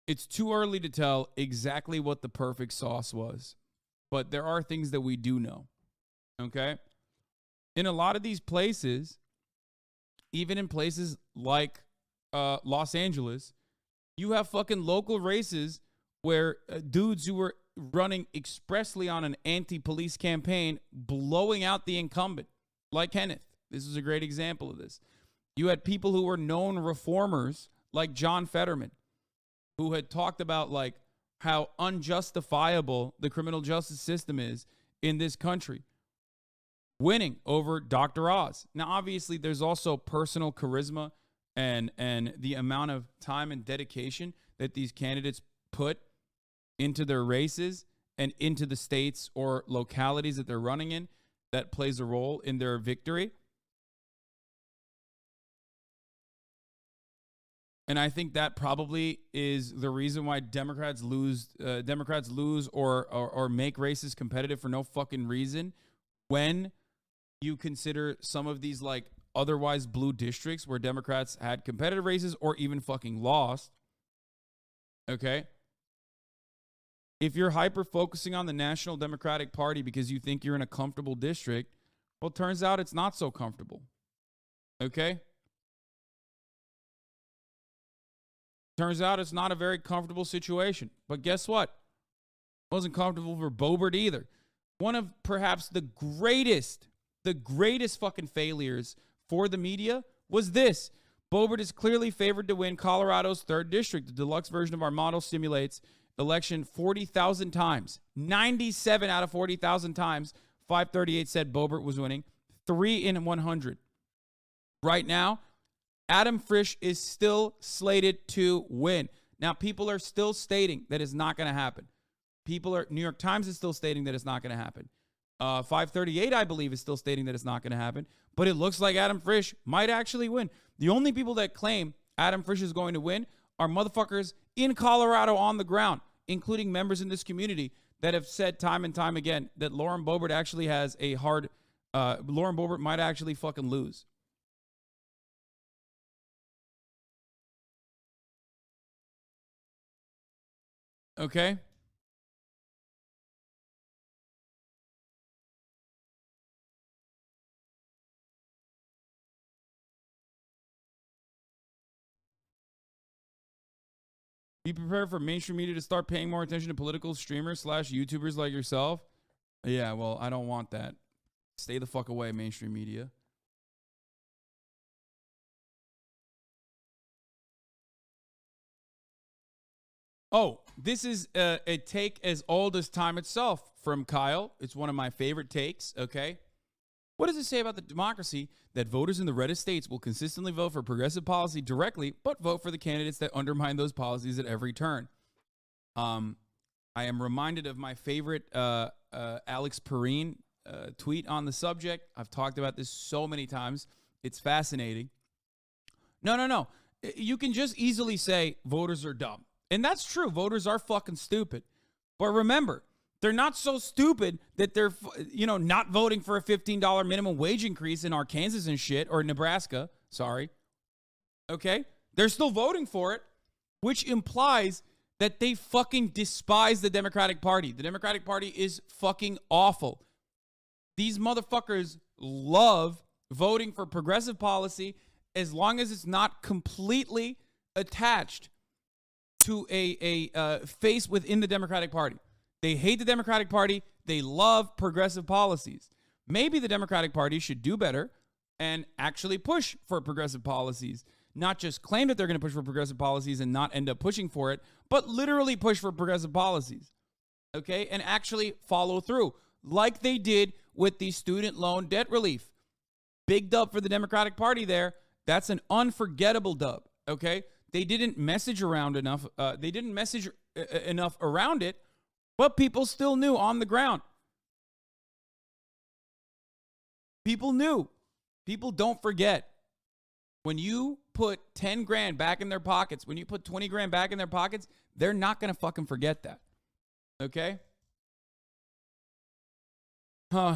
It's too early to tell exactly what the perfect sauce was, but there are things that we do know. Okay? In a lot of these places, even in places like Los Angeles, you have fucking local races where dudes who were running expressly on an anti-police campaign blowing out the incumbent, like Kenneth. This is a great example of this. You had people who were known reformers like John Fetterman, who had talked about like how unjustifiable the criminal justice system is in this country, winning over Dr. Oz. Now, obviously, there's also personal charisma and the amount of time and dedication that these candidates put into their races and into the states or localities that they're running in that plays a role in their victory. And I think that probably is the reason why Democrats lose or make races competitive for no fucking reason when you consider some of these like otherwise blue districts where Democrats had competitive races or even fucking lost. Okay? If you're hyper focusing on the National Democratic Party because you think you're in a comfortable district, well, it turns out it's not so comfortable. Okay? Turns out it's not a very comfortable situation. But guess what? It wasn't comfortable for Boebert either. One of perhaps the greatest fucking failures for the media was this. Boebert is clearly favored to win Colorado's 3rd district. The deluxe version of our model simulates election 40,000 times. 97 out of 40,000 times, 538 said Boebert was winning. 3 in 100. Right now, Adam Frisch is still slated to win. Now, people are still stating that it's not going to happen. New York Times is still stating that it's not going to happen. 538, I believe, is still stating that it's not going to happen. But it looks like Adam Frisch might actually win. The only people that claim Adam Frisch is going to win are motherfuckers in Colorado on the ground, including members in this community that have said time and time again that Lauren Boebert actually has a hard, Lauren Boebert might actually fucking lose. Okay? Be prepared for mainstream media to start paying more attention to political streamers / YouTubers like yourself. Yeah, well, I don't want that. Stay the fuck away, mainstream media. Oh, this is a take as old as time itself from Kyle. It's one of my favorite takes, okay? What does it say about the democracy that voters in the reddest states will consistently vote for progressive policy directly, but vote for the candidates that undermine those policies at every turn? I am reminded of my favorite Alex Perrine tweet on the subject. I've talked about this so many times. It's fascinating. No. You can just easily say voters are dumb. And that's true. Voters are fucking stupid. But remember, they're not so stupid that they're, not voting for a $15 minimum wage increase in Arkansas and shit, or Nebraska. Sorry. Okay? They're still voting for it, which implies that they fucking despise the Democratic Party. The Democratic Party is fucking awful. These motherfuckers love voting for progressive policy as long as it's not completely attached to a face within the Democratic Party. They hate the Democratic Party. They love progressive policies. Maybe the Democratic Party should do better and actually push for progressive policies. Not just claim that they're going to push for progressive policies and not end up pushing for it, but literally push for progressive policies. Okay? And actually follow through like they did with the student loan debt relief. Big dub for the Democratic Party there. That's an unforgettable dub. Okay? They didn't message around enough. Enough around it, but people still knew on the ground. People knew. People don't forget. When you put 10 grand back in their pockets, when you put 20 grand back in their pockets, they're not going to fucking forget that. Okay? Huh.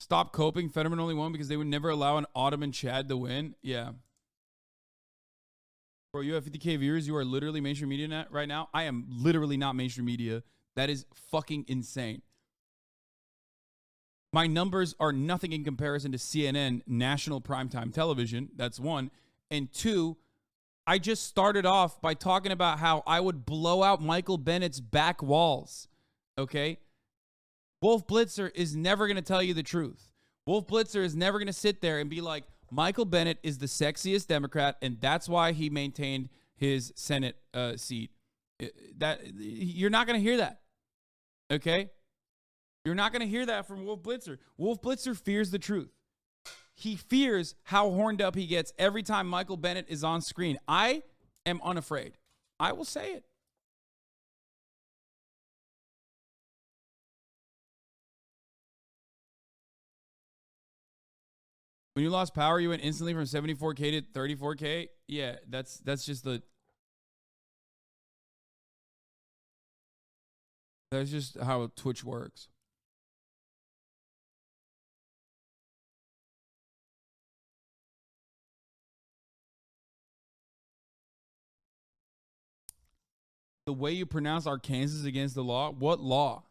Stop coping. Fetterman only won because they would never allow an Ottoman Chad to win. Yeah. Bro, you have 50K viewers. You are literally mainstream media right now. I am literally not mainstream media. That is fucking insane. My numbers are nothing in comparison to CNN, national primetime television. That's one. And two, I just started off by talking about how I would blow out Michael Bennett's back walls. Okay? Wolf Blitzer is never going to tell you the truth. Wolf Blitzer is never going to sit there and be like, Michael Bennett is the sexiest Democrat, and that's why he maintained his Senate seat. You're not going to hear that. Okay? You're not going to hear that from Wolf Blitzer. Wolf Blitzer fears the truth. He fears how horned up he gets every time Michael Bennett is on screen. I am unafraid. I will say it. When you lost power, you went instantly from 74K to 34K. Yeah, that's just that's just how Twitch works. The way you pronounce Arkansas against the law? What law?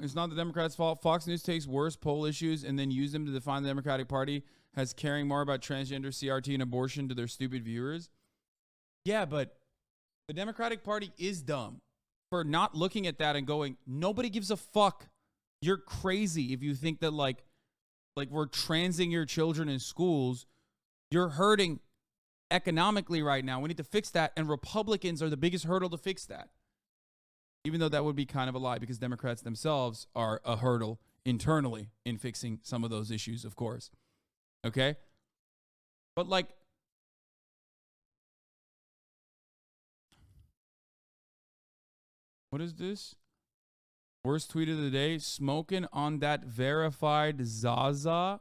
It's not the Democrats' fault. Fox News takes worse poll issues and then use them to define the Democratic Party as caring more about transgender, CRT, and abortion to their stupid viewers. Yeah, but the Democratic Party is dumb for not looking at that and going, nobody gives a fuck. You're crazy if you think that like we're transing your children in schools. You're hurting economically right now. We need to fix that, and Republicans are the biggest hurdle to fix that. Even though that would be kind of a lie because Democrats themselves are a hurdle internally in fixing some of those issues, of course. Okay? But like, what is this? Worst tweet of the day, smoking on that verified Zaza.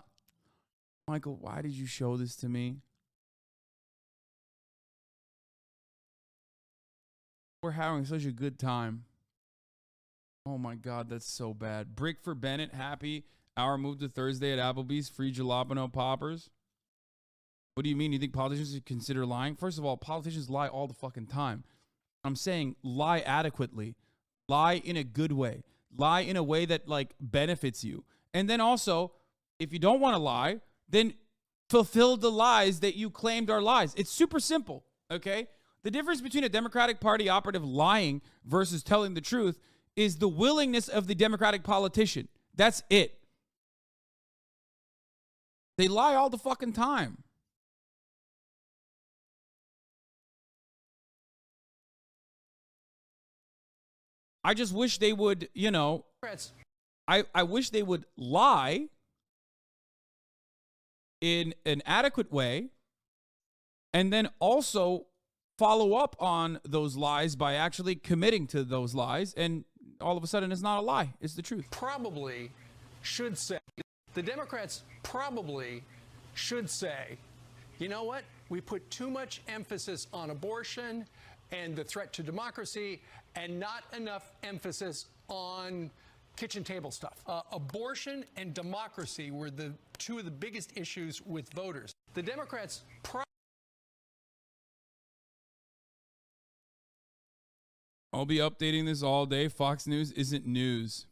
Michael, why did you show this to me? We're having such a good time. Oh my God, that's so bad. Brick for Bennett, happy. Hour moved to Thursday at Applebee's. Free jalapeno poppers. What do you mean? You think politicians should consider lying? First of all, politicians lie all the fucking time. I'm saying lie adequately. Lie in a good way. Lie in a way that like benefits you. And then also, if you don't want to lie, then fulfill the lies that you claimed are lies. It's super simple, okay? The difference between a Democratic Party operative lying versus telling the truth is the willingness of the Democratic politician. That's it. They lie all the fucking time. I just wish they would, you know, I wish they would lie in an adequate way and then also follow up on those lies by actually committing to those lies, and all of a sudden it's not a lie, it's the truth. Probably should say, the Democrats probably should say, you know what, we put too much emphasis on abortion and the threat to democracy and not enough emphasis on kitchen table stuff. Abortion and democracy were the two of the biggest issues with voters. The Democrats I'll be updating this all day. Fox News isn't news.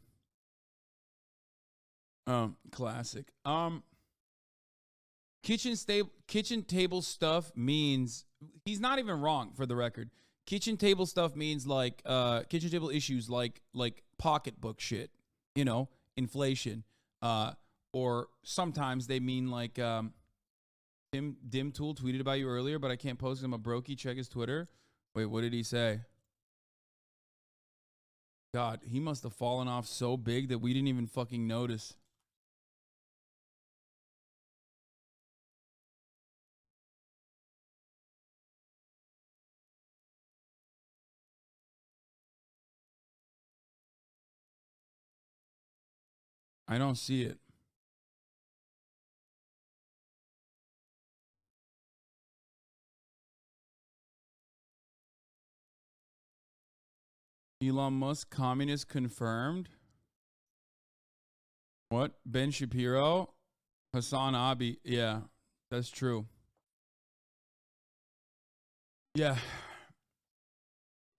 Classic. Kitchen table stuff means, he's not even wrong for the record. Kitchen table stuff means like kitchen table issues like pocketbook shit, you know, inflation. Or sometimes they mean like Dim Tool tweeted about you earlier, but I can't post him a brokey. Check his Twitter. Wait, what did he say? God, he must have fallen off so big that we didn't even fucking notice. I don't see it. Elon Musk, communist confirmed. What? Ben Shapiro? Hasanabi. Yeah, that's true. Yeah.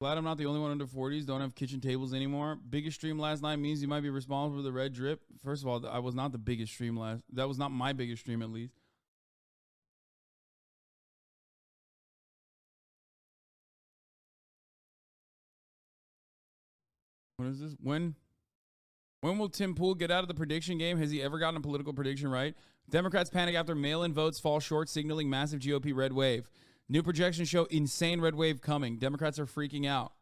Glad I'm not the only one under 40s. Don't have kitchen tables anymore. Biggest stream last night means you might be responsible for the red drip. First of all, I was not the biggest stream last. That was not my biggest stream, at least. What is this? When will Tim Pool get out of the prediction game? Has he ever gotten a political prediction right? Democrats panic after mail-in votes fall short, signaling massive GOP red wave. New projections show insane red wave coming. Democrats are freaking out.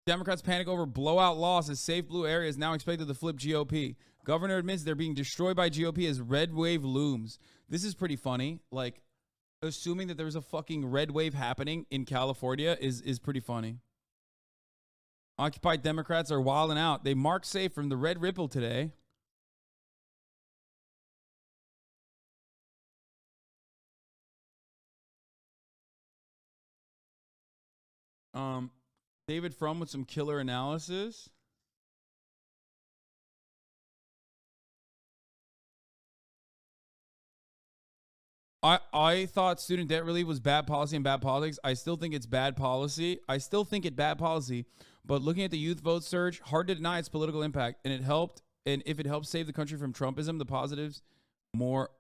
Democrats panic over blowout loss as safe blue area is now expected to flip GOP. Governor admits they're being destroyed by GOP as red wave looms. This is pretty funny. Like, assuming that there's a fucking red wave happening in California is pretty funny. Occupied Democrats are wilding out. They marked safe from the red ripple today. David Frum with some killer analysis. I thought student debt relief was bad policy and bad politics. I still think it's bad policy. But looking at the youth vote surge, hard to deny its political impact. And if it helps save the country from Trumpism, the positives more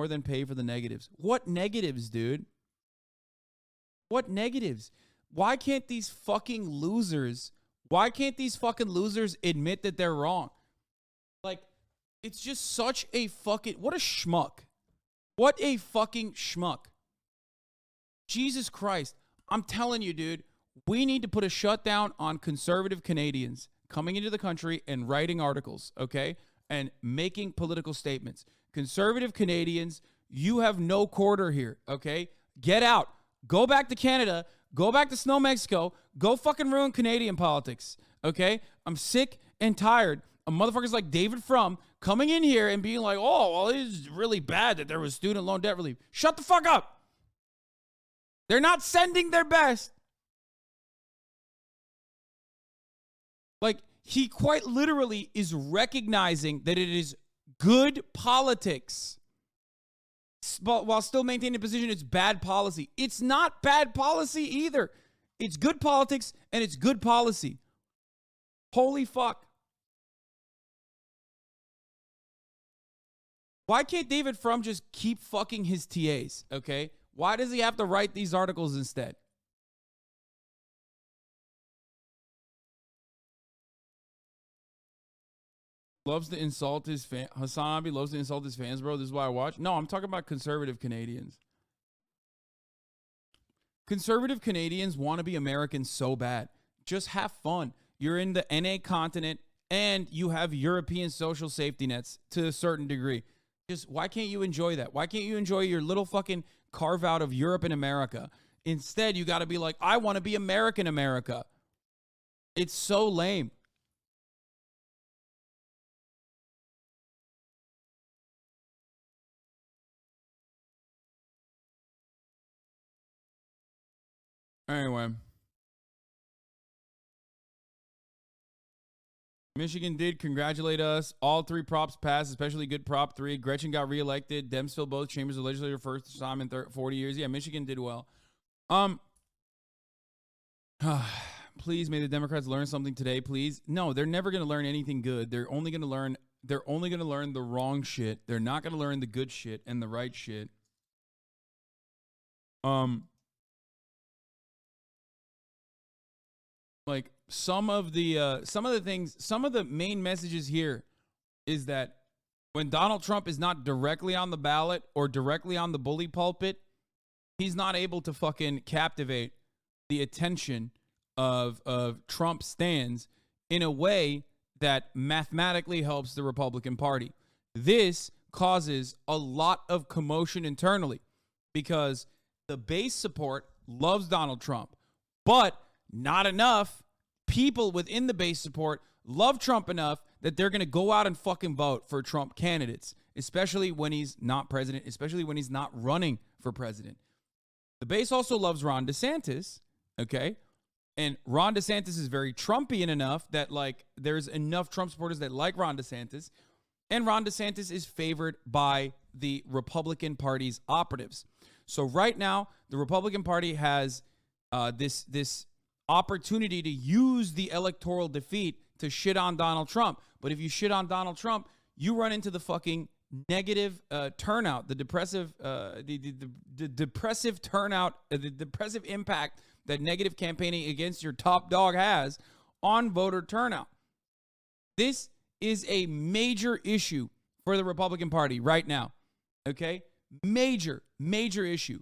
than pay for the negatives. What negatives, dude? What negatives? Why can't these fucking losers admit that they're wrong? Like, it's just such a fucking, what a schmuck. What a fucking schmuck. Jesus Christ. I'm telling you, dude, we need to put a shutdown on conservative Canadians coming into the country and writing articles, okay? And making political statements. Conservative Canadians, you have no quarter here, okay? Get out. Go back to Canada. Go back to Snow, Mexico. Go fucking ruin Canadian politics, okay? I'm sick and tired of motherfuckers like David Frum coming in here and being like, oh, well, it's really bad that there was student loan debt relief. Shut the fuck up. They're not sending their best. Like, he quite literally is recognizing that it is good politics, but while still maintaining a position, it's bad policy. It's not bad policy either. It's good politics and it's good policy. Holy fuck. Why can't David Frum just keep fucking his TAs, okay? Why does he have to write these articles instead? Loves to insult his fans. Hasanabi loves to insult his fans, bro. This is why I watch. No, I'm talking about conservative Canadians. Conservative Canadians want to be Americans so bad. Just have fun. You're in the NA continent and you have European social safety nets to a certain degree. Just why can't you enjoy that? Why can't you enjoy your little fucking carve out of Europe and America? Instead, you got to be like, I want to be American America. It's so lame. Anyway. Michigan did congratulate us. All three props passed, especially good prop 3. Gretchen got reelected. Dems filled both chambers of the legislature first time in 40 years. Yeah, Michigan did well. Please, may the Democrats learn something today, please. No, they're never going to learn anything good. They're only going to learn the wrong shit. They're not going to learn the good shit and the right shit. Like some of the main messages here is that when Donald Trump is not directly on the ballot or directly on the bully pulpit, he's not able to fucking captivate the attention of Trump stands in a way that mathematically helps the Republican Party. This causes a lot of commotion internally because the base support loves Donald Trump, but not enough people within the base support love Trump enough that they're going to go out and fucking vote for Trump candidates, especially when he's not president, especially when he's not running for president. The base also loves Ron DeSantis, okay? And Ron DeSantis is very Trumpian enough that, like, there's enough Trump supporters that like Ron DeSantis. And Ron DeSantis is favored by the Republican Party's operatives. So right now, the Republican Party has this opportunity to use the electoral defeat to shit on Donald Trump. But if you shit on Donald Trump, you run into the fucking negative turnout, the depressive turnout, the depressive impact that negative campaigning against your top dog has on voter turnout. This is a major issue for the Republican Party right now. Okay? Major issue.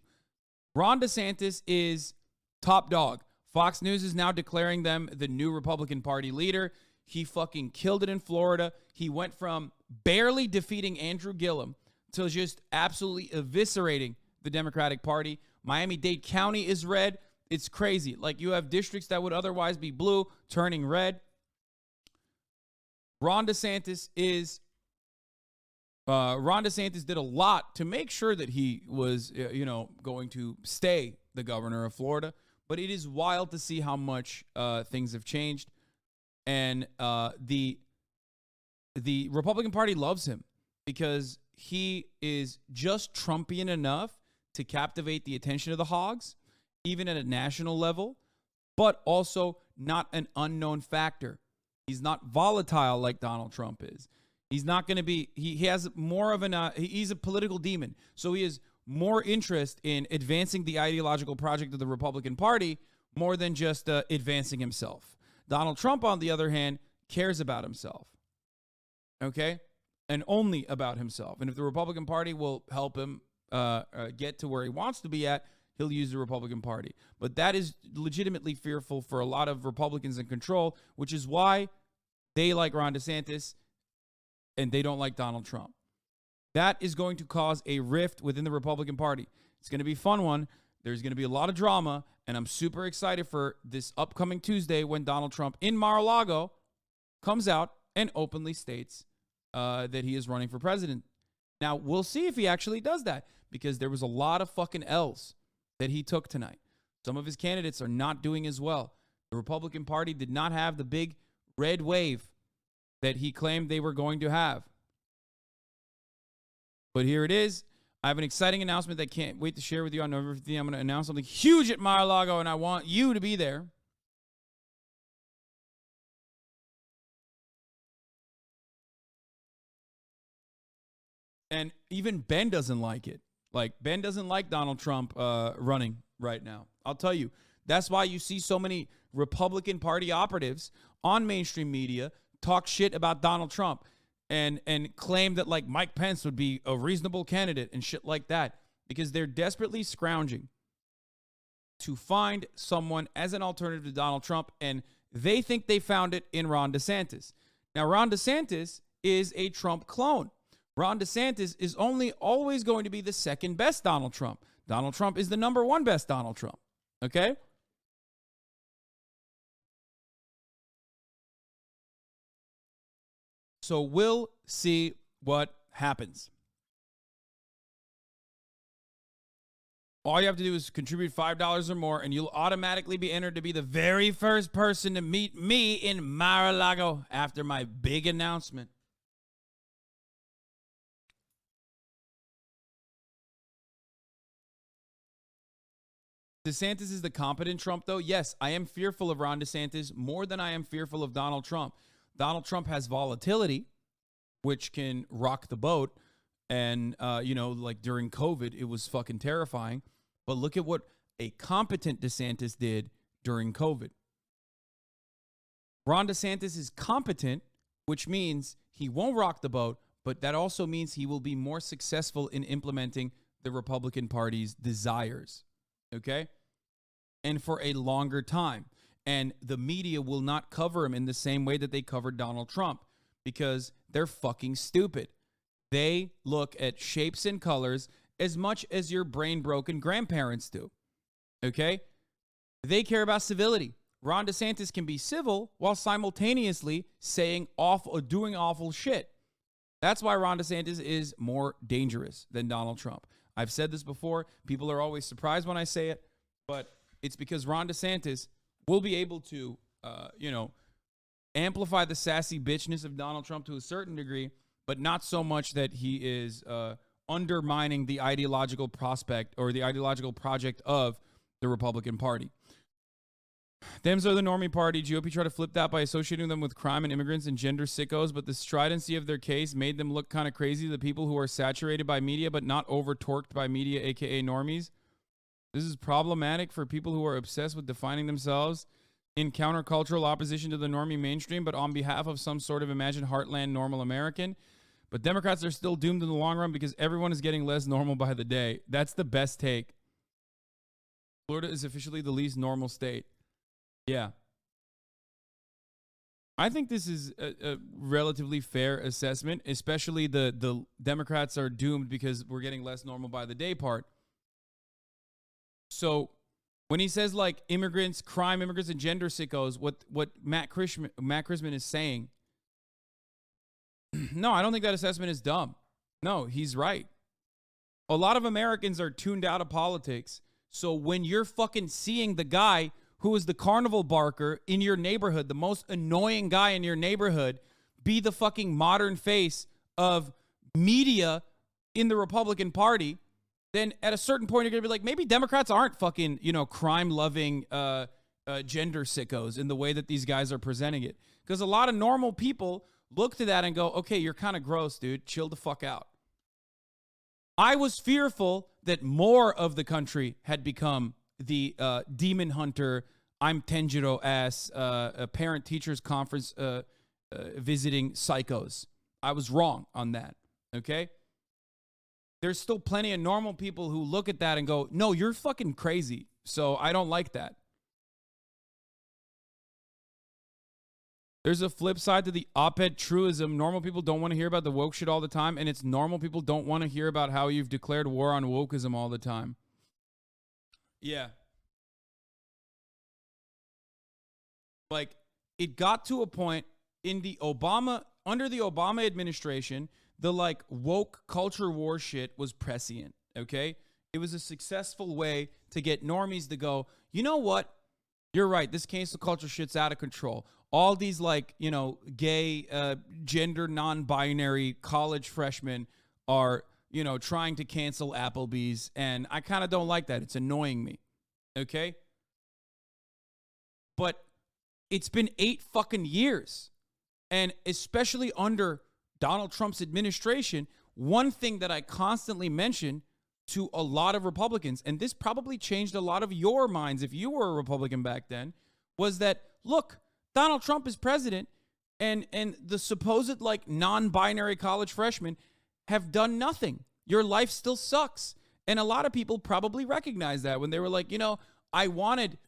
Ron DeSantis is top dog. Fox News is now declaring them the new Republican Party leader. He fucking killed it in Florida. He went from barely defeating Andrew Gillum to just absolutely eviscerating the Democratic Party. Miami-Dade County is red. It's crazy. Like, you have districts that would otherwise be blue turning red. Ron DeSantis did a lot to make sure that he was, going to stay the governor of Florida. But it is wild to see how much things have changed. And the Republican Party loves him because he is just Trumpian enough to captivate the attention of the hogs, even at a national level, but also not an unknown factor. He's not volatile like Donald Trump is. He's not going to be, he has more of he's a political demon. So he has more interest in advancing the ideological project of the Republican Party more than just advancing himself. Donald Trump, on the other hand, cares about himself. Okay? And only about himself. And if the Republican Party will help him get to where he wants to be at, he'll use the Republican Party. But that is legitimately fearful for a lot of Republicans in control, which is why they like Ron DeSantis and they don't like Donald Trump. That is going to cause a rift within the Republican Party. It's going to be a fun one. There's going to be a lot of drama, and I'm super excited for this upcoming Tuesday when Donald Trump in Mar-a-Lago comes out and openly states that he is running for president. Now, we'll see if he actually does that, because there was a lot of fucking L's that he took tonight. Some of his candidates are not doing as well. The Republican Party did not have the big red wave that he claimed they were going to have. But here it is. I have an exciting announcement that I can't wait to share with you on November 15th. I'm going to announce something huge at Mar-a-Lago, and I want you to be there. And even Ben doesn't like it. Like, Ben doesn't like Donald Trump running right now. I'll tell you. That's why you see so many Republican Party operatives on mainstream media talk shit about Donald Trump and claim that, like, Mike Pence would be a reasonable candidate and shit like that, because they're desperately scrounging to find someone as an alternative to Donald Trump, and they think they found it in Ron DeSantis. Now, Ron DeSantis is a Trump clone. Ron DeSantis is always going to be the second best Donald Trump. Donald Trump is the number one best Donald Trump. Okay? So we'll see what happens. All you have to do is contribute $5 or more, and you'll automatically be entered to be the very first person to meet me in Mar-a-Lago after my big announcement. DeSantis is the competent Trump, though. Yes, I am fearful of Ron DeSantis more than I am fearful of Donald Trump. Donald Trump has volatility, which can rock the boat. And, like during COVID, it was fucking terrifying. But look at what a competent DeSantis did during COVID. Ron DeSantis is competent, which means he won't rock the boat, but that also means he will be more successful in implementing the Republican Party's desires. Okay? And for a longer time. And the media will not cover him in the same way that they covered Donald Trump, because they're fucking stupid. They look at shapes and colors as much as your brain-broken grandparents do. Okay? They care about civility. Ron DeSantis can be civil while simultaneously saying awful, doing awful shit. That's why Ron DeSantis is more dangerous than Donald Trump. I've said this before. People are always surprised when I say it, but it's because Ron DeSantis will be able to, amplify the sassy bitchness of Donald Trump to a certain degree, but not so much that he is undermining the ideological prospect or the ideological project of the Republican Party. Dems are the normie party. GOP tried to flip that by associating them with crime and immigrants and gender sickos, but the stridency of their case made them look kind of crazy to the people who are saturated by media but not over-torqued by media, aka normies. This is problematic for people who are obsessed with defining themselves in countercultural opposition to the normie mainstream, but on behalf of some sort of imagined heartland normal American. But Democrats are still doomed in the long run because everyone is getting less normal by the day. That's the best take. Florida is officially the least normal state. Yeah. I think this is a relatively fair assessment, especially the Democrats are doomed because we're getting less normal by the day part. So when he says like immigrants, crime, immigrants, and gender sickos, what Matt Christman is saying, no, I don't think that assessment is dumb. No, he's right. A lot of Americans are tuned out of politics. So when you're fucking seeing the guy who is the carnival barker in your neighborhood, the most annoying guy in your neighborhood, be the fucking modern face of media in the Republican Party, then at a certain point, you're going to be like, maybe Democrats aren't fucking, crime-loving gender sickos in the way that these guys are presenting it. Because a lot of normal people look to that and go, okay, you're kind of gross, dude. Chill the fuck out. I was fearful that more of the country had become the demon hunter, I'm Tenjiro ass, parent-teachers conference visiting psychos. I was wrong on that, okay? There's still plenty of normal people who look at that and go, no, you're fucking crazy, so I don't like that. There's a flip side to the op-ed truism. Normal people don't want to hear about the woke shit all the time, and it's normal people don't want to hear about how you've declared war on wokeism all the time. Yeah. Like, it got to a point under the Obama administration, the like woke culture war shit was prescient, okay? It was a successful way to get normies to go, you know what? You're right. This cancel culture shit's out of control. All these like, gay, gender non-binary college freshmen are, trying to cancel Applebee's. And I kind of don't like that. It's annoying me. Okay. But it's been 8 fucking years. And especially under Donald Trump's administration, one thing that I constantly mention to a lot of Republicans, and this probably changed a lot of your minds if you were a Republican back then, was that, look, Donald Trump is president, and the supposed like non-binary college freshmen have done nothing. Your life still sucks. And a lot of people probably recognize that when they were like, I wanted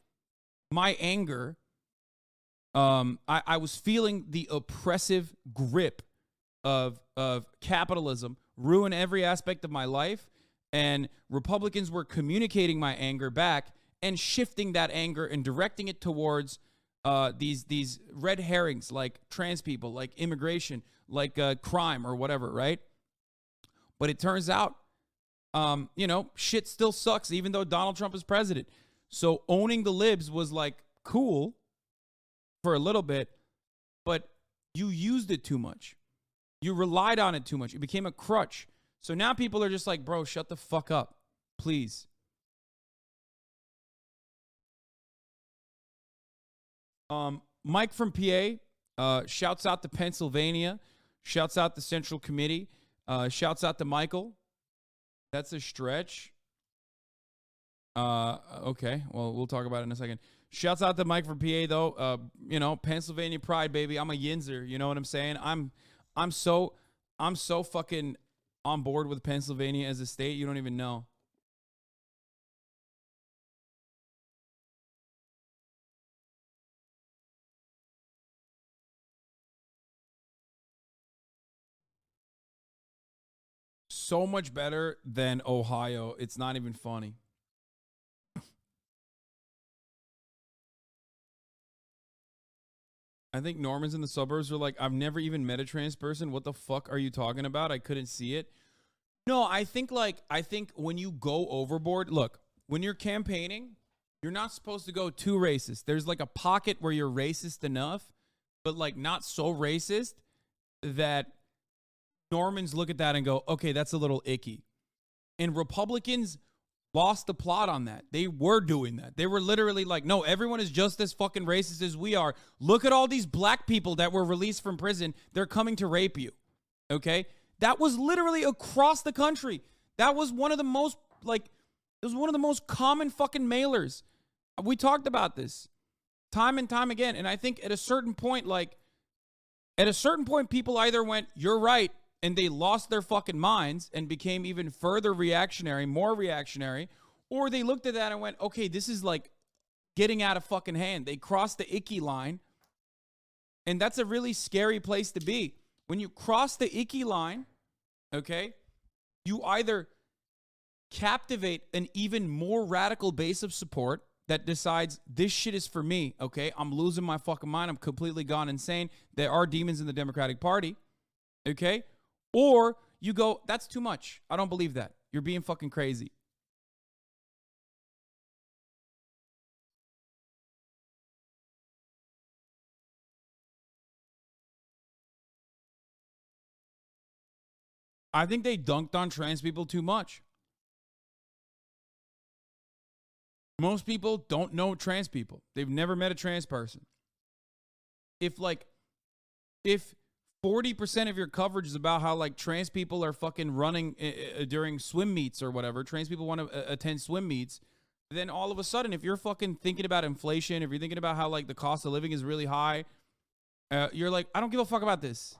my anger. I was feeling the oppressive grip of capitalism ruin every aspect of my life. And Republicans were communicating my anger back and shifting that anger and directing it towards these red herrings like trans people, like immigration, like crime or whatever, right? But it turns out, shit still sucks even though Donald Trump is president. So owning the libs was like cool for a little bit, but you used it too much. You relied on it too much. It became a crutch. So now people are just like, bro, shut the fuck up, please. Mike from PA shouts out to Pennsylvania, shouts out the Central Committee, shouts out to Michael. That's a stretch. Okay, well, we'll talk about it in a second. Shouts out to Mike from PA though. Pennsylvania pride, baby. I'm a Yinzer. You know what I'm saying? I'm so fucking on board with Pennsylvania as a state. You don't even know. So much better than Ohio. It's not even funny. I think Normans in the suburbs are like, I've never even met a trans person. What the fuck are you talking about? I couldn't see it. No, I think when you go overboard, look, when you're campaigning, You're not supposed to go too racist. There's like a pocket where you're racist enough, but like not so racist that Normans look at that and go, okay, that's a little icky. And Republicans lost the plot on that. They were doing that. They were literally like, no, everyone is just as fucking racist as we are. Look at all these black people that were released from prison. They're coming to rape you. Okay? That was literally across the country. That was one of the most, like, it was one of the most common fucking mailers. We talked about this time and time again. And I think at a certain point, people either went, you're right, and they lost their fucking minds and became even further reactionary, more reactionary, or they looked at that and went, okay, this is like getting out of fucking hand. They crossed the icky line, and that's a really scary place to be. When you cross the icky line, okay, you either captivate an even more radical base of support that decides this shit is for me, okay? I'm losing my fucking mind. I'm completely gone insane. There are demons in the Democratic Party, okay? Or you go, that's too much. I don't believe that. You're being fucking crazy. I think they dunked on trans people too much. Most people don't know trans people. They've never met a trans person. If 40% of your coverage is about how like trans people are fucking running during swim meets or whatever, trans people want to attend swim meets, then all of a sudden, if you're fucking thinking about inflation, if you're thinking about how like the cost of living is really high, you're like, I don't give a fuck about this.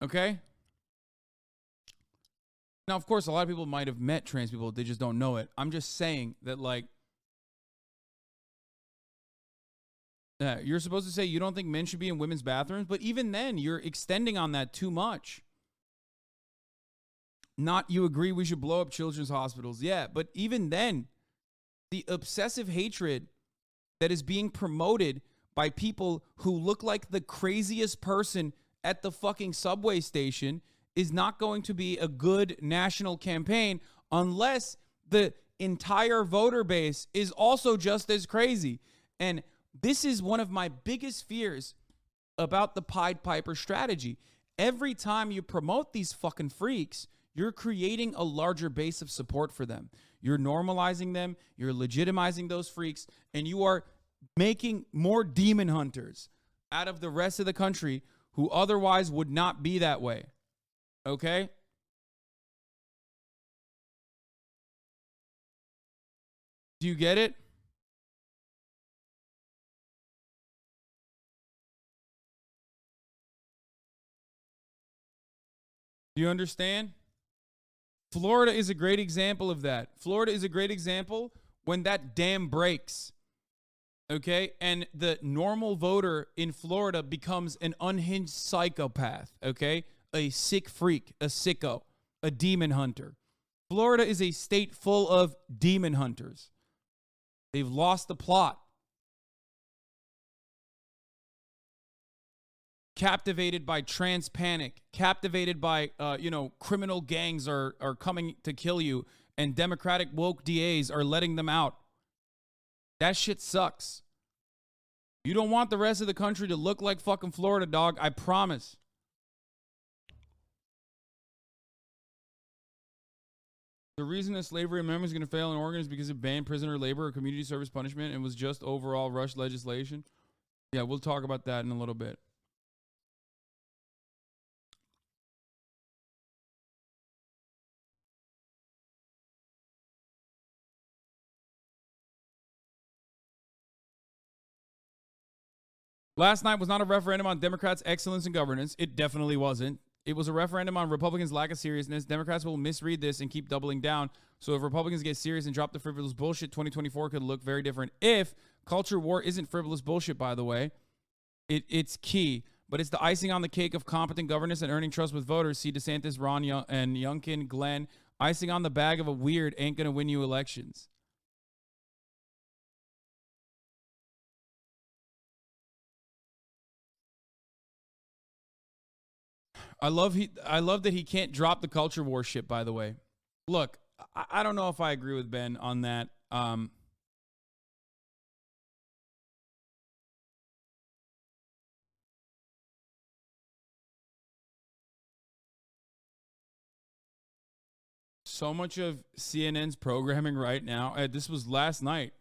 Okay? Now, of course, a lot of people might have met trans people. They just don't know it. I'm just saying that, like, you're supposed to say you don't think men should be in women's bathrooms, but even then, you're extending on that too much. Not you agree we should blow up children's hospitals. Yeah, but even then, the obsessive hatred that is being promoted by people who look like the craziest person at the fucking subway station is not going to be a good national campaign unless the entire voter base is also just as crazy. And this is one of my biggest fears about the Pied Piper strategy. Every time you promote these fucking freaks, you're creating a larger base of support for them. You're normalizing them, you're legitimizing those freaks, and you are making more demon hunters out of the rest of the country who otherwise would not be that way. Okay? Do you get it? Do you understand? Florida is a great example of that. Florida is a great example when that dam breaks. Okay? And the normal voter in Florida becomes an unhinged psychopath. Okay? A sick freak, a sicko, a demon hunter. Florida is a state full of demon hunters. They've lost the plot. Captivated by trans panic, captivated by, criminal gangs are coming to kill you, and Democratic woke DAs are letting them out. That shit sucks. You don't want the rest of the country to look like fucking Florida, dog. I promise. The reason that slavery amendment is going to fail in Oregon is because it banned prisoner labor or community service punishment and was just overall rush legislation. Yeah, we'll talk about that in a little bit. Last night was not a referendum on Democrats' excellence in governance. It definitely wasn't. It was a referendum on Republicans' lack of seriousness. Democrats will misread this and keep doubling down. So if Republicans get serious and drop the frivolous bullshit, 2024 could look very different. If culture war isn't frivolous bullshit, by the way, it's key. But it's the icing on the cake of competent governance and earning trust with voters. See DeSantis, Ron, and Youngkin, Glenn. Icing on the bag of a weird ain't going to win you elections. I love that he can't drop the culture war shit, by the way. Look, I don't know if I agree with Ben on that. So much of CNN's programming right now, this was last night.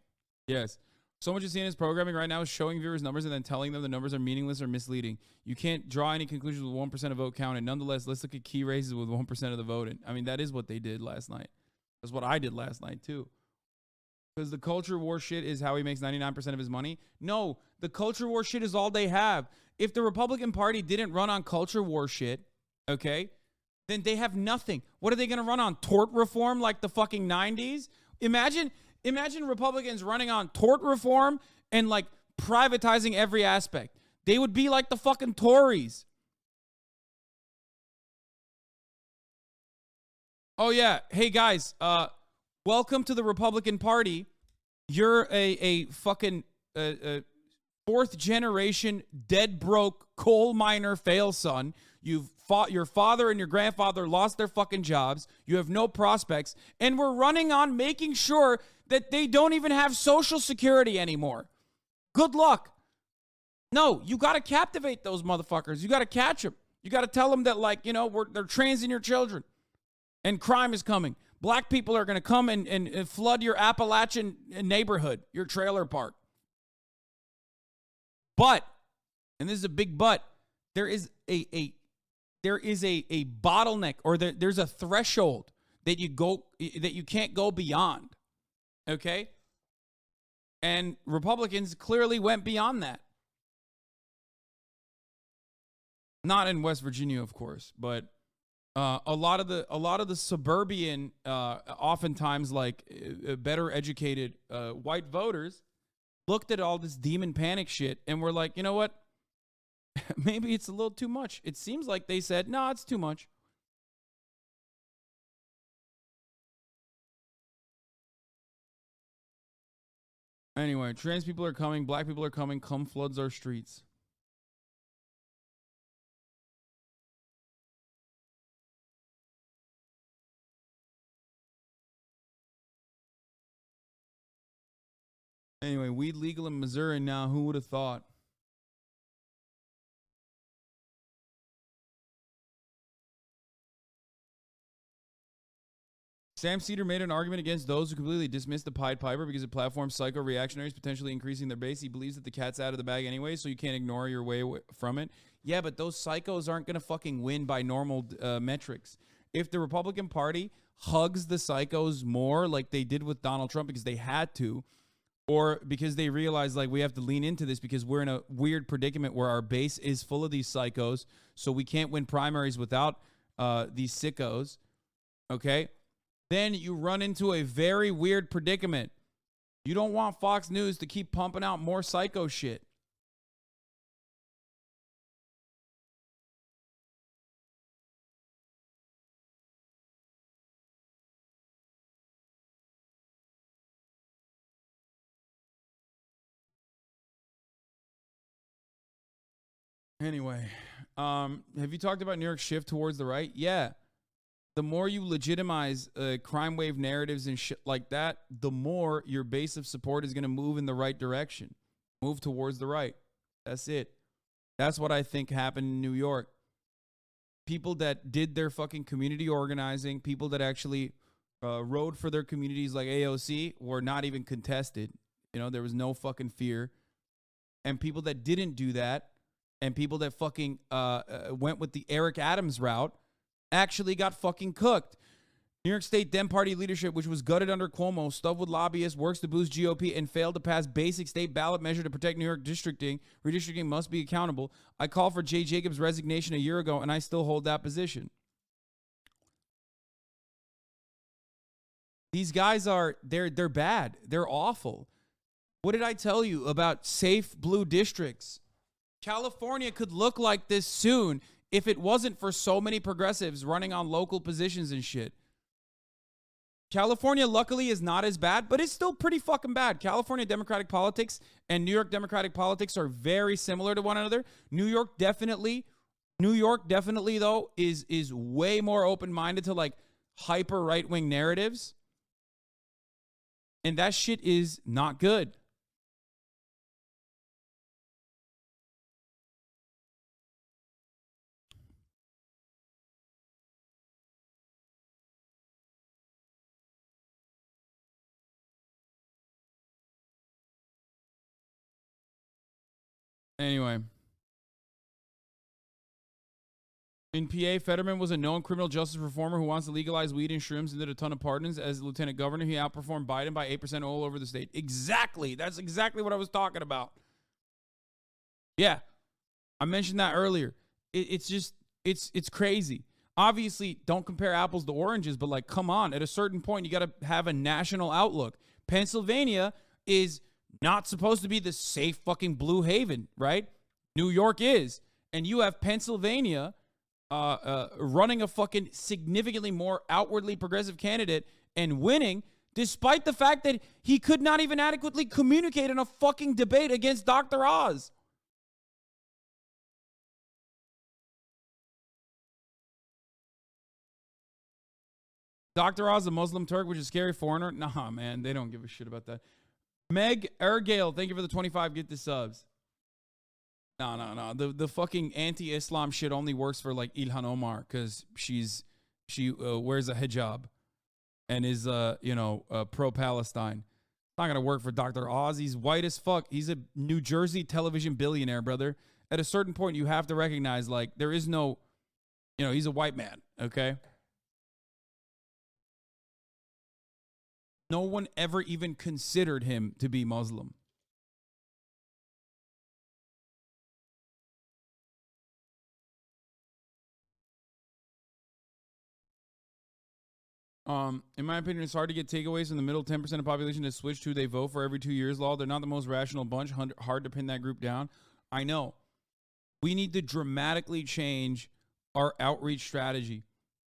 Yes. So much of CNN's programming right now is showing viewers numbers and then telling them the numbers are meaningless or misleading. You can't draw any conclusions with 1% of vote count. And nonetheless, let's look at key races with 1% of the vote. And I mean, that is what they did last night. That's what I did last night, too. Because the culture war shit is how he makes 99% of his money. No, the culture war shit is all they have. If the Republican Party didn't run on culture war shit, okay, then they have nothing. What are they going to run on? Tort reform like the fucking 90s? Imagine Republicans running on tort reform and like privatizing every aspect. They would be like the fucking Tories. Oh yeah. Hey guys, welcome to the Republican Party. You're a fucking fourth generation dead broke coal miner fail son. You've fought, your father and your grandfather lost their fucking jobs. You have no prospects. And we're running on making sure that they don't even have Social Security anymore. Good luck. No, you got to captivate those motherfuckers. You got to catch them. You got to tell them that, like, you know, they're transing your children and crime is coming. Black people are going to come and flood your Appalachian neighborhood, your trailer park. But, and this is a big but, there is a bottleneck, or there's a threshold that you can't go beyond. Okay? And Republicans clearly went beyond that. Not in West Virginia, of course, but a lot of the suburban, oftentimes like better educated white voters looked at all this demon panic shit and were like, you know what? Maybe it's a little too much. It seems like they said, no, it's too much. Anyway, trans people are coming. Black people are coming. Come floods our streets. Anyway, weed legal in Missouri now. Who would have thought? Sam Cedar made an argument against those who completely dismissed the Pied Piper because the platform's psycho-reactionaries, potentially increasing their base. He believes that the cat's out of the bag anyway, so you can't ignore your way from it. Yeah, but those psychos aren't going to fucking win by normal metrics. If the Republican Party hugs the psychos more like they did with Donald Trump because they had to, or because they realized, like, we have to lean into this because we're in a weird predicament where our base is full of these psychos, so we can't win primaries without these sickos, okay? Then you run into a very weird predicament. You don't want Fox News to keep pumping out more psycho shit. Anyway, have you talked about New York's shift towards the right? Yeah. The more you legitimize crime wave narratives and shit like that, the more your base of support is going to move in the right direction. Move towards the right. That's it. That's what I think happened in New York. People that did their fucking community organizing, people that actually rode for their communities like AOC were not even contested. You know, there was no fucking fear. And people that didn't do that, and people that fucking went with the Eric Adams route, actually got fucking cooked. New York State Dem Party leadership, which was gutted under Cuomo, stuffed with lobbyists, works to boost GOP, and failed to pass basic state ballot measure to protect New York districting. Redistricting must be accountable. I called for Jay Jacobs' resignation a year ago, and I still hold that position. These guys they're bad. They're awful. What did I tell you about safe blue districts? California could look like this soon if it wasn't for so many progressives running on local positions and shit. California, luckily, is not as bad, but it's still pretty fucking bad. California Democratic politics and New York Democratic politics are very similar to one another. New York definitely, though, is way more open-minded to, like, hyper right-wing narratives. And that shit is not good. Anyway. In PA, Fetterman was a known criminal justice reformer who wants to legalize weed and shrooms and did a ton of pardons. As lieutenant governor, he outperformed Biden by 8% all over the state. Exactly. That's exactly what I was talking about. Yeah. I mentioned that earlier. It's just, it's crazy. Obviously, don't compare apples to oranges, but like, come on. At a certain point, you got to have a national outlook. Pennsylvania is not supposed to be the safe fucking blue haven, right? New York is. And you have Pennsylvania running a fucking significantly more outwardly progressive candidate and winning, despite the fact that he could not even adequately communicate in a fucking debate against Dr. Oz. Dr. Oz, a Muslim Turk, which is a scary foreigner. Nah, man, they don't give a shit about that. Meg Ergale, thank you for the 25 get the subs. No. The fucking anti-Islam shit only works for like Ilhan Omar because she wears a hijab and is pro-Palestine. It's not gonna work for Dr. Oz. He's white as fuck. He's a New Jersey television billionaire, brother. At a certain point, you have to recognize like there is no, he's a white man. Okay. No one ever even considered him to be Muslim. In my opinion, it's hard to get takeaways from the middle 10% of the population to switch to they vote for every 2 years law. They're not the most rational bunch. Hard to pin that group down. I know. We need to dramatically change our outreach strategy.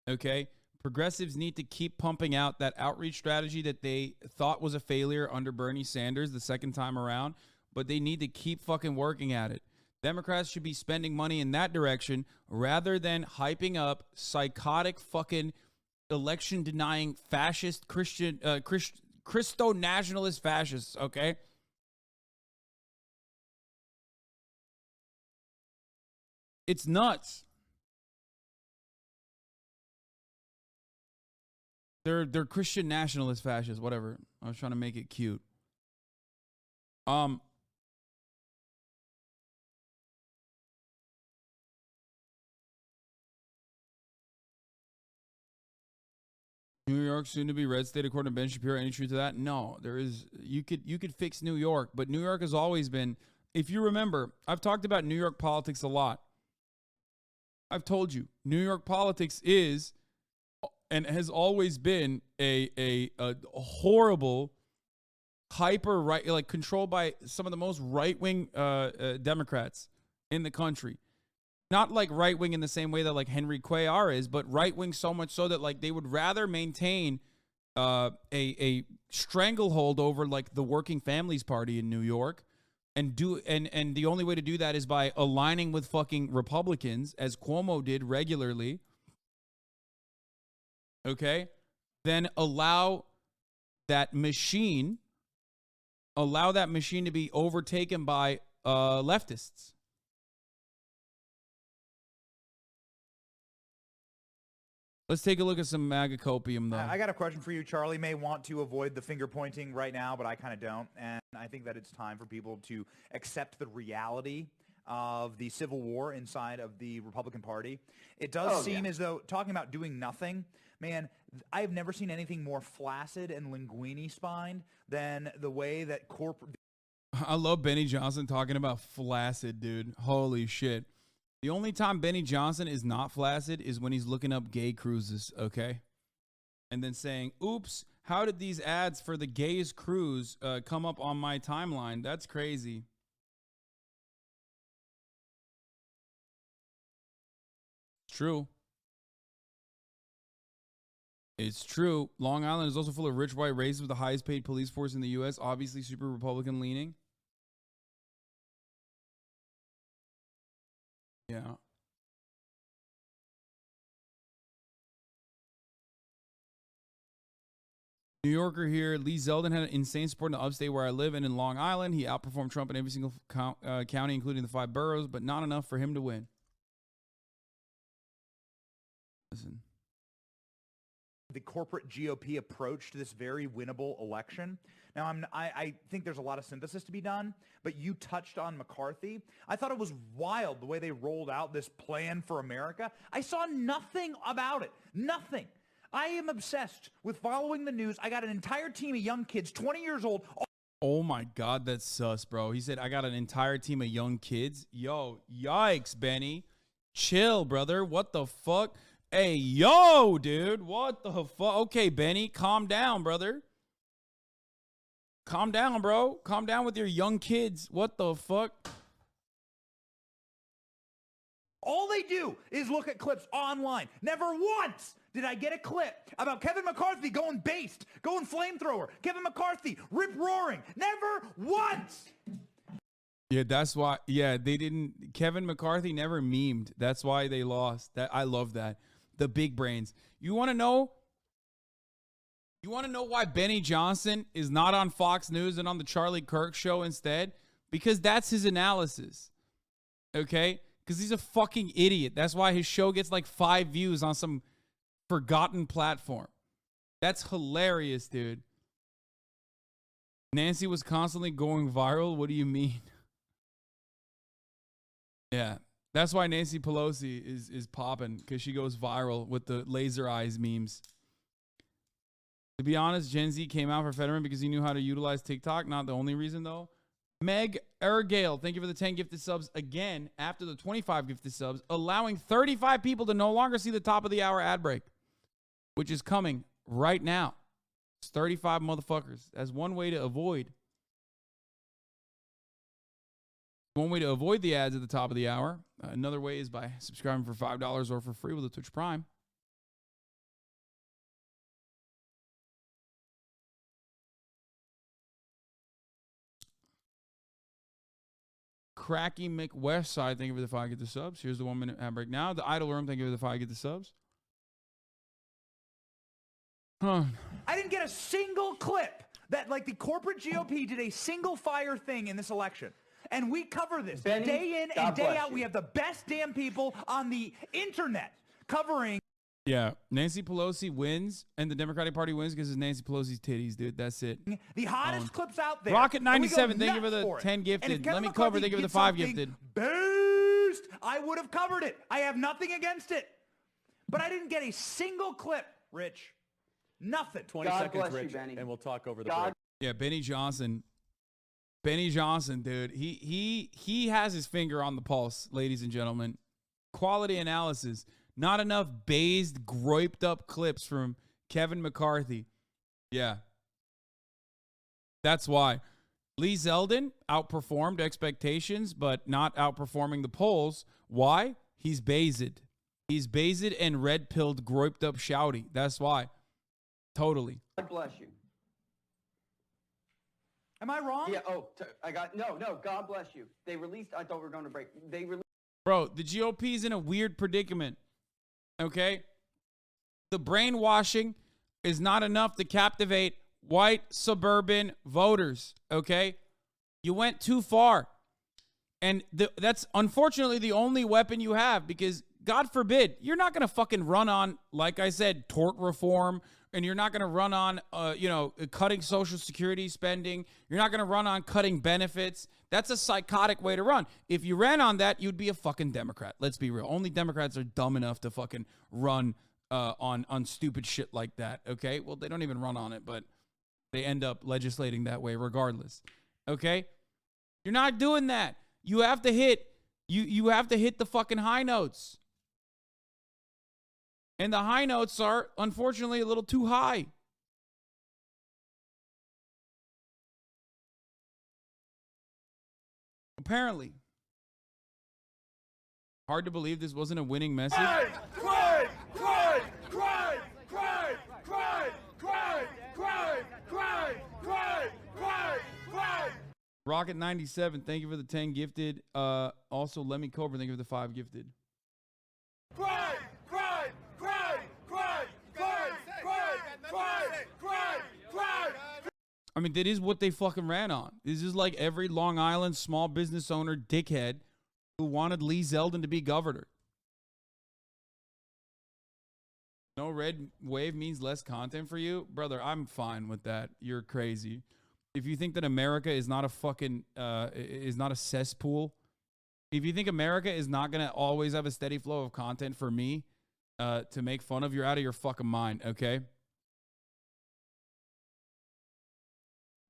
Okay? Progressives need to keep pumping out that outreach strategy that they thought was a failure under Bernie Sanders the second time around, but they need to keep fucking working at it. Democrats should be spending money in that direction rather than hyping up psychotic fucking election-denying fascist Christian, Christo-nationalist fascists, okay? It's nuts. They're Christian nationalist fascists, whatever. I was trying to make it cute. New York soon to be red state according to Ben Shapiro. Any truth to that? No, there is. You could fix New York, but New York has always been. If you remember, I've talked about New York politics a lot. I've told you, New York politics is and has always been a horrible, hyper right, like controlled by some of the most right wing Democrats in the country. Not like right wing in the same way that like Henry Cuellar is, but right wing so much so that like they would rather maintain a stranglehold over like the Working Families Party in New York, and the only way to do that is by aligning with fucking Republicans, as Cuomo did regularly. Okay, then allow that machine to be overtaken by leftists. Let's take a look at some MAGA copium, though. I got a question for you. Charlie may want to avoid the finger pointing right now, but I kind of don't. And I think that it's time for people to accept the reality of the civil war inside of the Republican Party. It does seem as though, talking about doing nothing, man, I've never seen anything more flaccid and linguini-spined than the way that corporate... I love Benny Johnson talking about flaccid, dude. Holy shit. The only time Benny Johnson is not flaccid is when he's looking up gay cruises, okay? And then saying, oops, how did these ads for the gayest cruise come up on my timeline? That's crazy. True. It's true. Long Island is also full of rich white racists with the highest paid police force in the U.S., obviously super Republican leaning. Yeah. New Yorker here. Lee Zeldin had an insane support in the upstate where I live and in Long Island. He outperformed Trump in every single county, including the 5 boroughs, but not enough for him to win. Listen. The corporate GOP approach to this very winnable election. Now, I think there's a lot of synthesis to be done, but you touched on McCarthy. I thought it was wild the way they rolled out this plan for America. I saw nothing about it. Nothing. I am obsessed with following the news. I got an entire team of young kids, 20 years old. Oh my God, that's sus, bro. He said, I got an entire team of young kids. Yo, yikes, Benny. Chill, brother. What the fuck? Hey, yo, dude. What the fuck? Okay, Benny, calm down, brother. Calm down, bro. Calm down with your young kids. What the fuck? All they do is look at clips online. Never once did I get a clip about Kevin McCarthy going based, going flamethrower, Kevin McCarthy rip-roaring. Never once. Yeah, that's why. Yeah, they didn't. Kevin McCarthy never memed. That's why they lost. I love that. The big brains. You want to know? You want to know why Benny Johnson is not on Fox News and on the Charlie Kirk show instead? Because that's his analysis. Okay? Because he's a fucking idiot. That's why his show gets like 5 views on some forgotten platform. That's hilarious, dude. Nancy was constantly going viral. What do you mean? Yeah. That's why Nancy Pelosi is popping, because she goes viral with the laser eyes memes. To be honest, Gen Z came out for Fetterman because he knew how to utilize TikTok. Not the only reason, though. Meg Ergale, thank you for the 10 gifted subs again after the 25 gifted subs, allowing 35 people to no longer see the top of the hour ad break, which is coming right now. It's 35 motherfuckers. That's one way to avoid. One way to avoid the ads at the top of the hour. Another way is by subscribing for $5 or for free with a Twitch Prime. Cracky McWestside, thank you for the 5 get the subs. Here's the 1 minute ad break now. The Idle Room, thank you for the 5 get the subs. I didn't get a single clip that, like, the corporate GOP did a single fire thing in this election. And we cover this Benny, day in God and day bless out. you. We have the best damn people on the internet covering. Yeah, Nancy Pelosi wins, and the Democratic Party wins because it's Nancy Pelosi's titties, dude. That's it. The hottest clips out there. Rocket And we go 97, thank you for nuts the for it. 10 And gifted. if Kevin Let me McCarthy cover, thank you for the did 5 something gifted. Boost! I would have covered it. I have nothing against it. But I didn't get a single clip, Rich. Nothing. 20 God seconds, bless Rich, you, Benny. And we'll talk over the God break. Yeah, Benny Johnson. Benny Johnson, dude. He has his finger on the pulse, ladies and gentlemen. Quality analysis. Not enough based, groiped up clips from Kevin McCarthy. Yeah. That's why. Lee Zeldin outperformed expectations, but not outperforming the polls. Why? He's based. He's based and red-pilled, groiped up shouty. That's why. Totally. God bless you. Am I wrong? Yeah. Oh, I got no. God bless you. They released. I thought we were going to break. They released. Bro, the GOP is in a weird predicament. Okay? The brainwashing is not enough to captivate white suburban voters. Okay? You went too far. And that's unfortunately the only weapon you have, because God forbid, you're not going to fucking run on, like I said, tort reform, and you're not going to run on, cutting Social Security spending. You're not going to run on cutting benefits. That's a psychotic way to run. If you ran on that, you'd be a fucking Democrat. Let's be real. Only Democrats are dumb enough to fucking run on stupid shit like that. Okay? Well, they don't even run on it, but they end up legislating that way regardless. Okay? You're not doing that. You have to hit you have to hit the fucking high notes. And the high notes are, unfortunately, a little too high. Apparently. Hard to believe this wasn't a winning message. Crime! Rocket 97, thank you for the 10 gifted. Also, Lemmy Cobra, thank you for the 5 gifted. Crime! I mean, that is what they fucking ran on. This is like every Long Island small business owner dickhead who wanted Lee Zeldin to be governor. No red wave means less content for you? Brother, I'm fine with that. You're crazy. If you think that America is not a fucking, is not a cesspool, if you think America is not going to always have a steady flow of content for me to make fun of, you're out of your fucking mind, okay?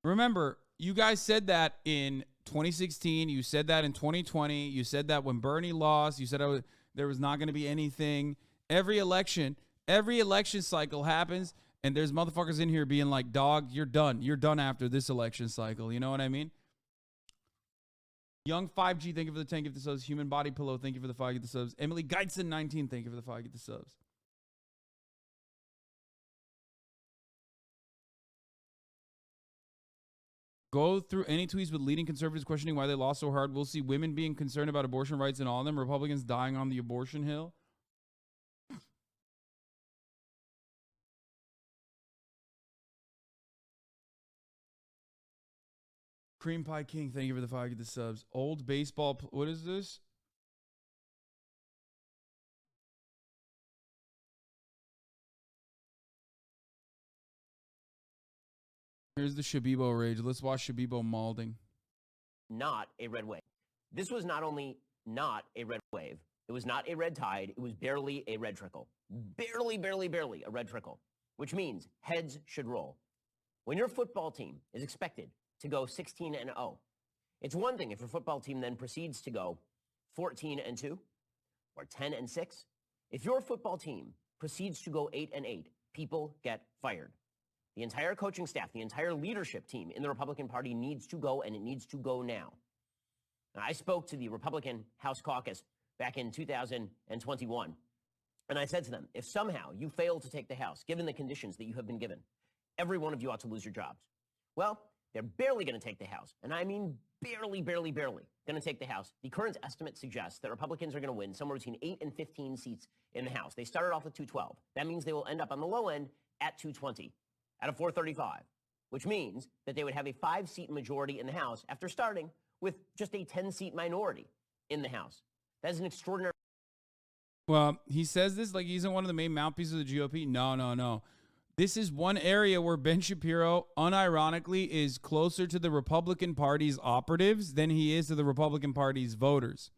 Remember, you guys said that in 2016. You said that in 2020. You said that when Bernie lost. You said there was not going to be anything. Every election cycle happens, and there's motherfuckers in here being like, dog, you're done. You're done after this election cycle. You know what I mean? Young 5G, thank you for the 10 gifted subs. Human Body Pillow, thank you for the 5 gifted subs. Emily Geitzen, 19, thank you for the 5 gifted subs. Go through any tweets with leading conservatives questioning why they lost so hard. We'll see women being concerned about abortion rights and all of them. Republicans dying on the abortion hill. Cream Pie King, thank you for the 5 gifted subs. Old baseball, what is this? Here's the Shabibo rage. Let's watch Shabibo malding. Not a red wave. This was not only not a red wave, it was not a red tide, it was barely a red trickle. Barely a red trickle, which means heads should roll. When your football team is expected to go 16-0, it's one thing if your football team then proceeds to go 14-2 or 10-6. If your football team proceeds to go 8-8, people get fired. The entire coaching staff, the entire leadership team in the Republican Party needs to go, and it needs to go now. Now, I spoke to the Republican House Caucus back in 2021, and I said to them, if somehow you fail to take the House, given the conditions that you have been given, every one of you ought to lose your jobs. Well, they're barely going to take the House, and I mean barely going to take the House. The current estimate suggests that Republicans are going to win somewhere between 8 and 15 seats in the House. They started off with 212. That means they will end up on the low end at 220. Out of 435, which means that they would have a 5-seat majority in the House after starting with just a 10-seat minority in the House. That is an extraordinary... Well, he says this like he's in one of the main mouthpieces of the GOP. No. This is one area where Ben Shapiro, unironically, is closer to the Republican Party's operatives than he is to the Republican Party's voters.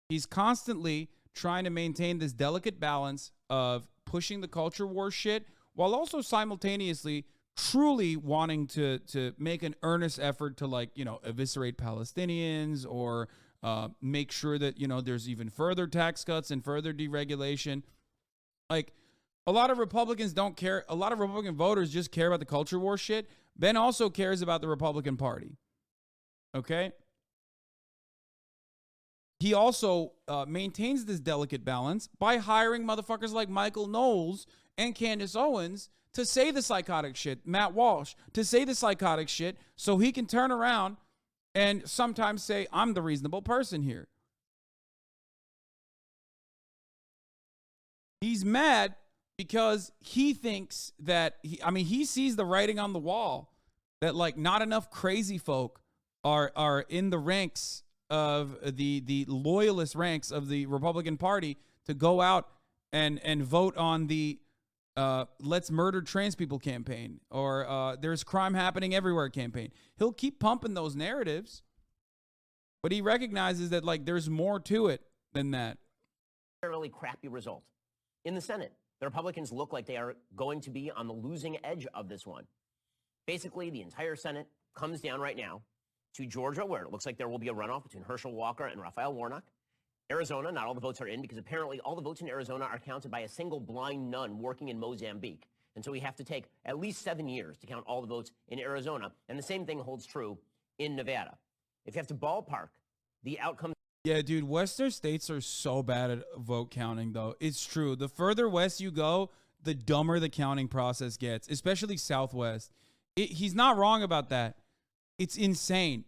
He's constantly trying to maintain this delicate balance of pushing the culture war shit while also simultaneously truly wanting to make an earnest effort to, like, you know, eviscerate Palestinians or make sure that, you know, there's even further tax cuts and further deregulation. Like, a lot of Republicans don't care. A lot of Republican voters just care about the culture war shit. Ben also cares about the Republican Party. Okay? He also maintains this delicate balance by hiring motherfuckers like Michael Knowles and Candace Owens to say the psychotic shit, Matt Walsh, to say the psychotic shit so he can turn around and sometimes say, I'm the reasonable person here. He's mad because he thinks that, he sees the writing on the wall that, like, not enough crazy folk are in the ranks of the loyalist ranks of the Republican Party to go out and vote on the let's murder trans people campaign or there's crime happening everywhere campaign. He'll keep pumping those narratives, but he recognizes that, like, there's more to it than that. Really crappy result. In the Senate, the Republicans look like they are going to be on the losing edge of this one. Basically, the entire Senate comes down right now to Georgia, where it looks like there will be a runoff between Herschel Walker and Raphael Warnock. Arizona, not all the votes are in because apparently all the votes in Arizona are counted by a single blind nun working in Mozambique. And so we have to take at least 7 years to count all the votes in Arizona. And the same thing holds true in Nevada. If you have to ballpark the outcome. Yeah, dude, Western states are so bad at vote counting, though. It's true. The further west you go, the dumber the counting process gets, especially Southwest. He's not wrong about that. It's insane.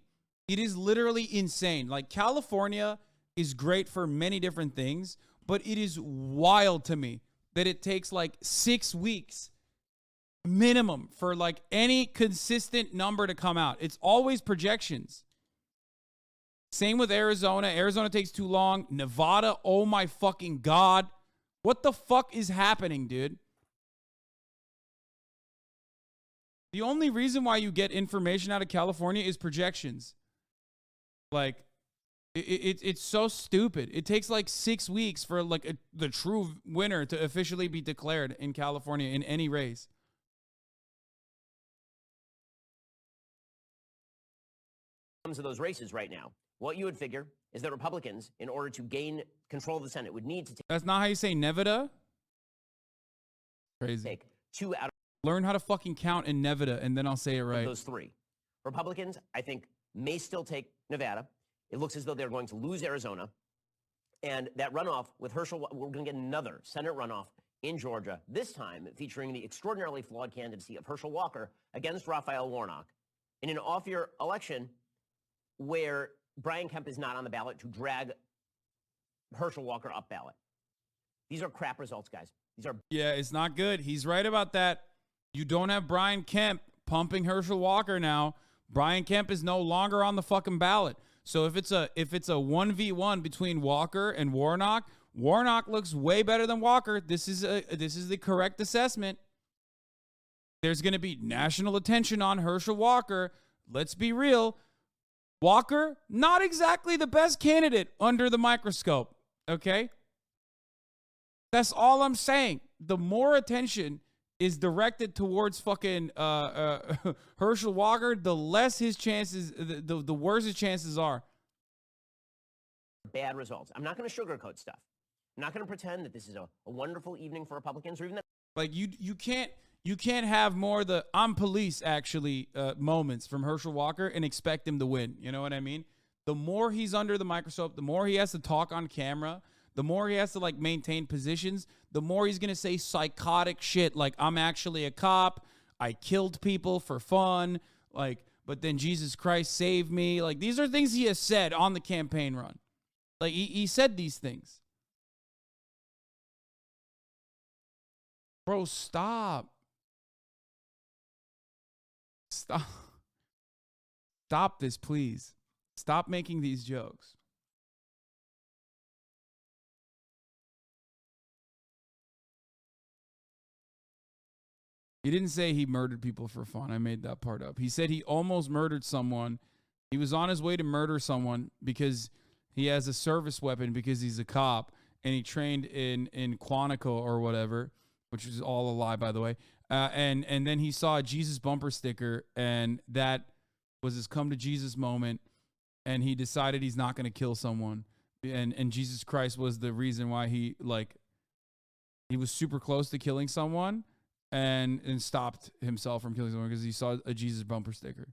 It is literally insane. Like, California is great for many different things, but it is wild to me that it takes like 6 weeks Minimum for like any consistent number to come out. It's always projections. Same with Arizona. Arizona takes too long. Nevada, oh my fucking God. What the fuck is happening, dude? The only reason why you get information out of California is projections. Like, it's so stupid. It takes like 6 weeks for like the true winner to officially be declared in California in any race. Of those races right now, what you would figure is that Republicans, in order to gain control of the Senate, would need to That's not how you say Nevada? Crazy. take 2 out Learn how to fucking count in Nevada, and then I'll say it right. of those 3. Republicans, I think, may still take Nevada. It looks as though they're going to lose Arizona. And that runoff with Herschel, we're going to get another Senate runoff in Georgia, this time featuring the extraordinarily flawed candidacy of Herschel Walker against Raphael Warnock in an off-year election where Brian Kemp is not on the ballot to drag Herschel Walker up ballot. These are crap results, guys. These are... Yeah, it's not good. He's right about that. You don't have Brian Kemp pumping Herschel Walker now. Brian Kemp is no longer on the fucking ballot. So if it's a 1v1 between Walker and Warnock, Warnock looks way better than Walker. This is the correct assessment. There's going to be national attention on Herschel Walker. Let's be real. Walker, not exactly the best candidate under the microscope, okay? That's all I'm saying. The more attention is directed towards fucking Herschel Walker, the less his chances, the worse his chances are. Bad results. I'm not going to sugarcoat stuff. I'm not going to pretend that this is a wonderful evening for Republicans, or even that. Like you can't have more the I'm police actually moments from Herschel Walker and expect him to win. You know what I mean? The more he's under the microscope, the more he has to talk on camera, the more he has to like maintain positions, the more he's going to say psychotic shit like I'm actually a cop, I killed people for fun, like but then Jesus Christ saved me. Like these are things he has said on the campaign run. Like he said these things. Bro, stop. Stop this, please. Stop making these jokes. He didn't say he murdered people for fun. I made that part up. He said he almost murdered someone. He was on his way to murder someone because he has a service weapon because he's a cop and he trained in Quantico or whatever, which is all a lie, by the way. And then he saw a Jesus bumper sticker, and that was his come to Jesus moment, and he decided he's not going to kill someone. And Jesus Christ was the reason why he was super close to killing someone and stopped himself from killing someone because he saw a Jesus bumper sticker.